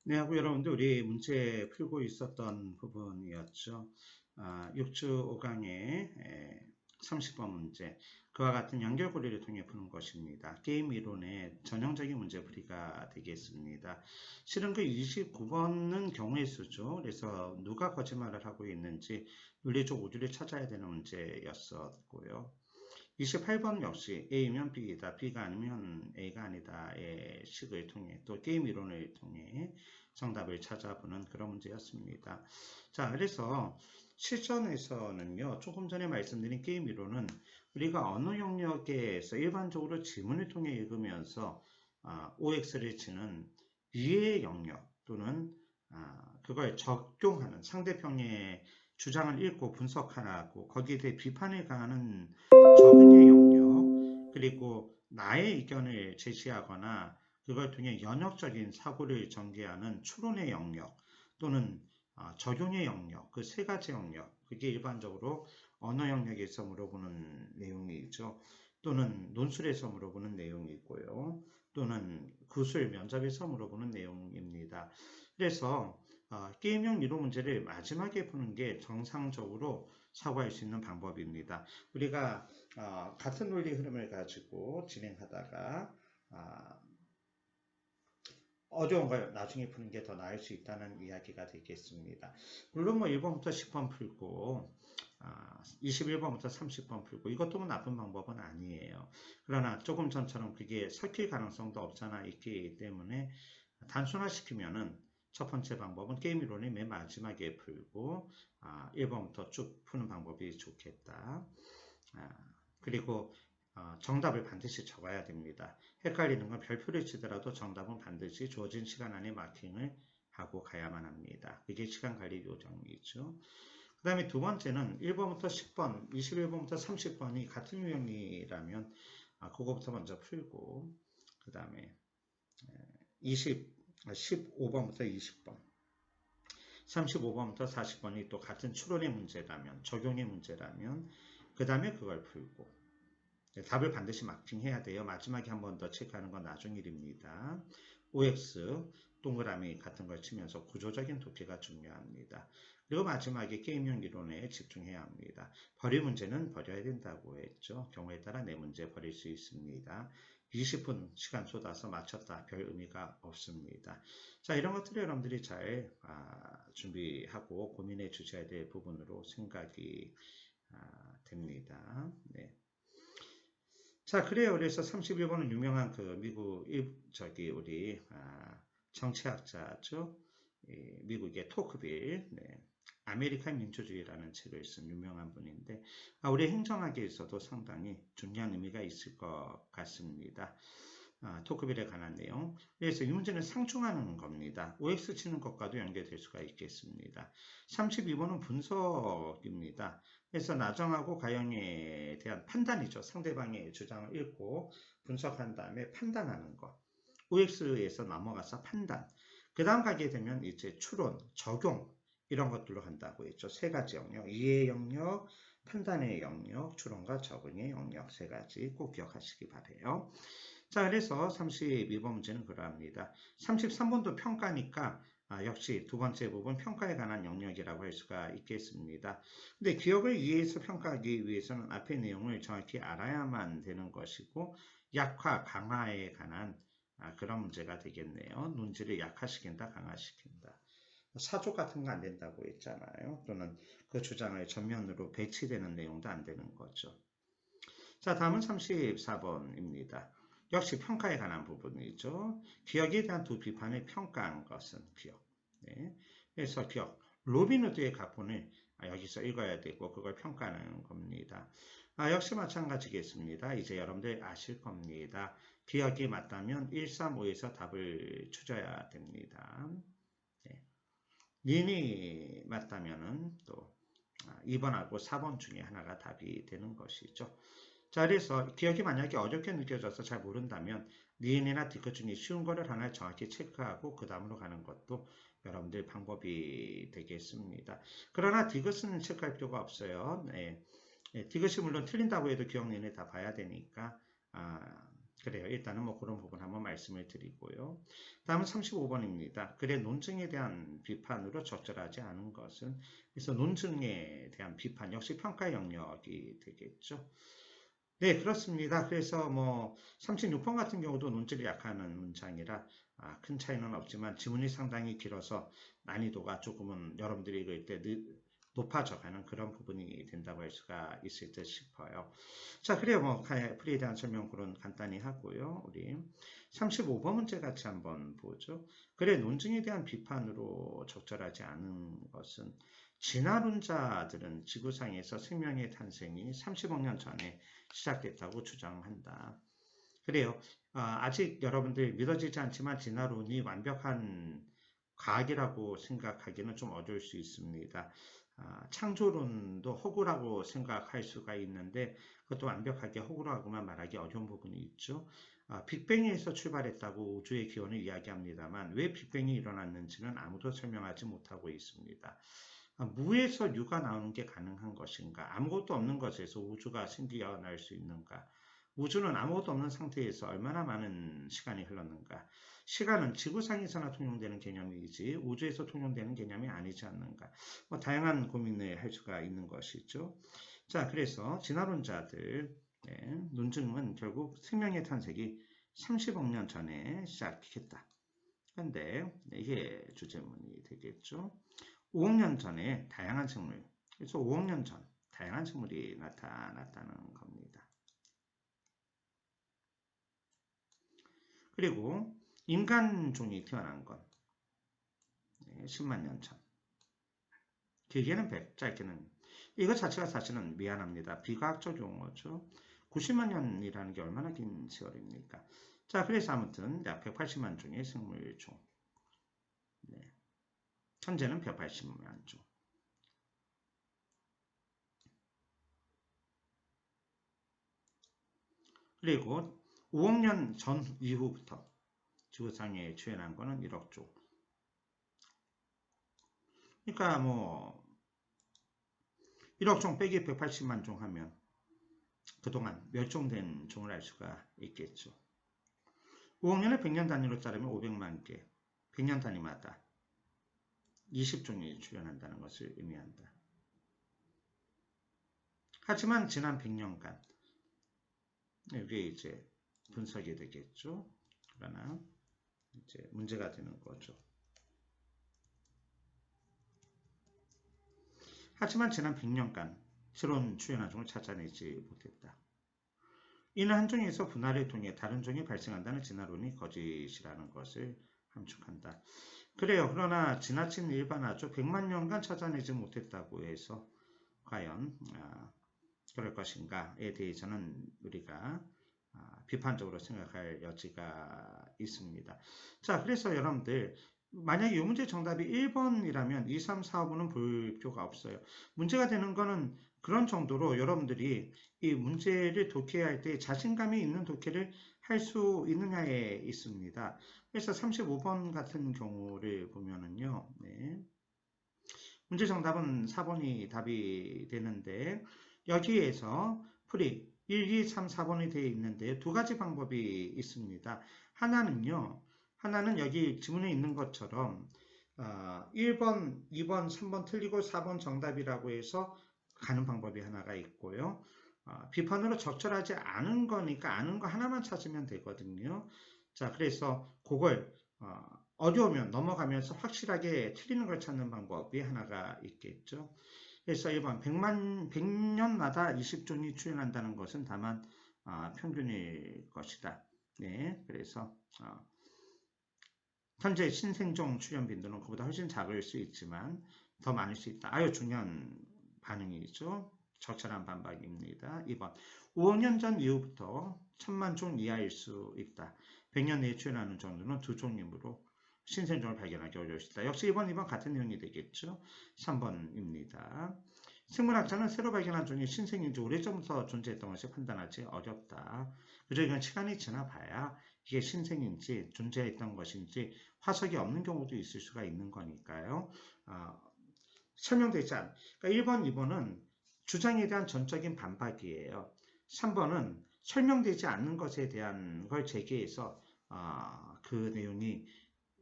네, 하고 여러분들 우리 문제 풀고 있었던 부분이었죠. 6주 5강의 30번 문제. 그와 같은 연결고리를 통해 푸는 것입니다. 게임 이론의 전형적인 문제풀이가 되겠습니다. 실은 그 29번은 경우의 수죠. 그래서 누가 거짓말을 하고 있는지 논리적 오류를 찾아야 되는 문제였었고요. 28번 역시 A면 B이다, B가 아니면 A가 아니다의 식을 통해 또 게임 이론을 통해 정답을 찾아보는 그런 문제였습니다. 자, 그래서 실전에서는요, 조금 전에 말씀드린 게임 이론은 우리가 언어 영역에서 일반적으로 지문을 통해 읽으면서 OX를 치는 이해 영역 또는 그걸 적용하는 상대편의 주장을 읽고 분석하고 거기에 대해 비판을 가하는 적응의 영역, 그리고 나의 의견을 제시하거나 그걸 통해 연역적인 사고를 전개하는 추론의 영역 또는 적용의 영역, 그 세 가지 영역, 그게 일반적으로 언어 영역에서 물어보는 내용이죠. 또는 논술에서 물어보는 내용이고요. 또는 구술, 면접에서 물어보는 내용입니다. 그래서 게임형 이론 문제를 마지막에 푸는 게 정상적으로 사고할 수 있는 방법입니다. 우리가 같은 논리 흐름을 가지고 진행하다가 어려운 걸 나중에 푸는 게 더 나을 수 있다는 이야기가 되겠습니다. 물론 뭐 1번부터 10번 풀고 21번부터 30번 풀고 이것도 뭐 나쁜 방법은 아니에요. 그러나 조금 전처럼 그게 섞일 가능성도 없잖아 있기 때문에 단순화시키면은 첫 번째 방법은 게임 이론을 맨 마지막에 풀고 1번부터 쭉 푸는 방법이 좋겠다. 그리고 정답을 반드시 적어야 됩니다. 헷갈리는 건 별표를 치더라도 정답은 반드시 주어진 시간 안에 마킹을 하고 가야만 합니다. 그게 시간 관리 요령이죠. 그 다음에 두 번째는 1번부터 10번, 21번부터 30번이 같은 유형이라면 그거부터 먼저 풀고 그 다음에 15번부터 20번, 35번부터 40번이 또 같은 추론의 문제라면, 적용의 문제라면 그 다음에 그걸 풀고 답을 반드시 마킹해야 돼요. 마지막에 한 번 더 체크하는 건 나중 일입니다. OX, 동그라미 같은 걸 치면서 구조적인 도피가 중요합니다. 그리고 마지막에 게임형 이론에 집중해야 합니다. 버릴 문제는 버려야 된다고 했죠. 경우에 따라 내 문제 버릴 수 있습니다. 20분 시간 쏟아서 맞췄다. 별 의미가 없습니다. 자, 이런 것들을 여러분들이 잘 준비하고 고민해 주셔야 될 부분으로 생각이 됩니다. 네. 자, 그래요. 그래서 31번은 유명한 그 미국 우리 정치학자죠. 미국의 토크빌, 네. 아메리칸 민주주의라는 책을 쓴 유명한 분인데 우리 행정학에서도 상당히 중요한 의미가 있을 것 같습니다. 토크빌에 관한 내용. 그래서 이 문제는 상충하는 겁니다. OX 치는 것과도 연결될 수가 있겠습니다. 32번은 분석입니다. 그래서 나정하고 가형에 대한 판단이죠. 상대방의 주장을 읽고 분석한 다음에 판단하는 것. OX에서 넘어가서 판단. 그 다음 가게 되면 이제 추론, 적용 이런 것들로 간다고 했죠. 세 가지 영역, 이해 영역, 판단의 영역, 추론과 적응의 영역 세 가지 꼭 기억하시기 바래요. 자, 그래서 32번 문제는 그러합니다. 33번도 평가니까 역시 두 번째 부분 평가에 관한 영역이라고 할 수가 있겠습니다. 근데 기억을 위해서 평가하기 위해서는 앞의 내용을 정확히 알아야만 되는 것이고 약화, 강화에 관한 그런 문제가 되겠네요. 논지를 약화시킨다, 강화시킨다. 사족 같은 거 안 된다고 했잖아요. 또는 그 주장을 전면으로 배치되는 내용도 안 되는 거죠. 자, 다음은 34번입니다. 역시 평가에 관한 부분이죠. 기억에 대한 두 비판을 평가한 것은 기억. 네. 그래서 기억. 로빈 후드의 가본을 여기서 읽어야 되고 그걸 평가하는 겁니다. 역시 마찬가지겠습니다. 이제 여러분들 아실 겁니다. 기억이 맞다면 1, 3, 5에서 답을 추져야 됩니다. 네. 린이 맞다면 또 2번하고 4번 중에 하나가 답이 되는 것이죠. 자, 그래서 기억이 만약에 어렵게 느껴져서 잘 모른다면 니은이나 디귿 중에 쉬운 거를 하나 정확히 체크하고 그 다음으로 가는 것도 여러분들 방법이 되겠습니다. 그러나 디귿은 체크할 필요가 없어요. 네. 네, 디귿이 물론 틀린다고 해도 기억 내내 다 봐야 되니까 그래요. 일단은 뭐 그런 부분 한번 말씀을 드리고요. 다음은 35번입니다. 글의 논증에 대한 비판으로 적절하지 않은 것은, 그래서 논증에 대한 비판 역시 평가 영역이 되겠죠. 네, 그렇습니다. 그래서 뭐 36번 같은 경우도 논증이 약하는 문장이라 큰 차이는 없지만 지문이 상당히 길어서 난이도가 조금은 여러분들이 읽을 때 높아져가는 그런 부분이 된다고 할 수가 있을 듯 싶어요. 자, 그래요. 뭐 풀이에 대한 설명 그런 간단히 하고요. 우리 35번 문제 같이 한번 보죠. 그래, 논증에 대한 비판으로 적절하지 않은 것은 진화론자들은 지구상에서 생명의 탄생이 30억 년 전에 시작됐다고 주장한다. 그래요. 아직 여러분들 믿어지지 않지만 진화론이 완벽한 과학이라고 생각하기는 좀 어려울 수 있습니다. 창조론도 허구라고 생각할 수가 있는데 그것도 완벽하게 허구라고만 말하기 어려운 부분이 있죠. 빅뱅에서 출발했다고 우주의 기원을 이야기합니다만 왜 빅뱅이 일어났는지는 아무도 설명하지 못하고 있습니다. 무에서 유가 나오는 게 가능한 것인가? 아무것도 없는 것에서 우주가 생겨날 수 있는가? 우주는 아무것도 없는 상태에서 얼마나 많은 시간이 흘렀는가? 시간은 지구상에서나 통용되는 개념이지 우주에서 통용되는 개념이 아니지 않는가? 뭐 다양한 고민을 할 수가 있는 것이죠. 자, 그래서 진화론자들 논증은 결국 생명의 탄생이 30억 년 전에 시작했다. 그런데 이게 주제문이 되겠죠. 5억 년 전에 다양한 생물, 그래서 5억 년 전 다양한 생물이 나타났다는 겁니다. 그리고 인간종이 태어난 건 10만 년 전. 길게는 100, 짧게는 이거 자체가 사실은 미안합니다. 비과학적 용어죠. 90만 년이라는 게 얼마나 긴 세월입니까? 자, 그래서 아무튼 약 180만 종의 생물종. 네. 현재는 180만 종. 그리고 5억 년 전 이후부터 지구상에 출현한 거는 1억 종. 그러니까 뭐 1억 종 빼기 180만 종 하면 그동안 멸종된 종을 알 수가 있겠죠. 5억 년을 100년 단위로 자르면 500만 개, 100년 단위마다 20종이 출현한다는 것을 의미한다. 하지만 지난 100년간 이게 이제 분석이 되겠죠. 그러나 이제 문제가 되는 거죠. 하지만 지난 100년간 새로운 출현한 종을 찾아내지 못했다. 이는 한 종에서 분할을 통해 다른 종이 발생한다는 진화론이 거짓이라는 것을 함축한다. 그래요. 그러나 지나친 일반화죠. 100만 년간 찾아내지 못했다고 해서 과연 그럴 것인가에 대해서는 우리가 비판적으로 생각할 여지가 있습니다. 자, 그래서 여러분들 만약에 이 문제 정답이 1번이라면 2, 3, 4, 5는 볼 필요가 없어요. 문제가 되는 거는 그런 정도로 여러분들이 이 문제를 독해할 때 자신감이 있는 독해를 할 수 있느냐에 있습니다. 그래서 35번 같은 경우를 보면은요. 네. 문제 정답은 4번이 답이 되는데 여기에서 풀이 1, 2, 3, 4번이 되어 있는데 두 가지 방법이 있습니다. 하나는 여기 지문에 있는 것처럼 1번, 2번, 3번 틀리고 4번 정답이라고 해서 가는 방법이 하나가 있고요. 비판으로 적절하지 않은 거니까 아는 거 하나만 찾으면 되거든요. 자, 그래서 그걸 어려우면 넘어가면서 확실하게 틀리는 걸 찾는 방법이 하나가 있겠죠. 그래서 1번 100년마다 20종이 출현한다는 것은 다만 평균일 것이다. 네, 그래서 현재 신생종 출현 빈도는 그보다 훨씬 작을 수 있지만 더 많을 수 있다. 아주 중요한 반응이죠. 적절한 반박입니다. 2번 5억 년 전 이후부터 1000만 종 이하일 수 있다. 100년 내에 출현하는 정도는 두 종이므로 신생종을 발견하기 어려울 수 있다. 역시 1번, 2번 같은 내용이 되겠죠. 3번입니다. 생물학자는 새로 발견한 종이 신생인지 오래전부터 존재했던 것이 판단하기 어렵다. 그저 이건 시간이 지나봐야 이게 신생인지 존재했던 것인지 화석이 없는 경우도 있을 수가 있는 거니까요. 설명되지 않. 그러니까 1번, 2번은 주장에 대한 전적인 반박이에요. 3번은 설명되지 않는 것에 대한 걸 제기해서 그 내용이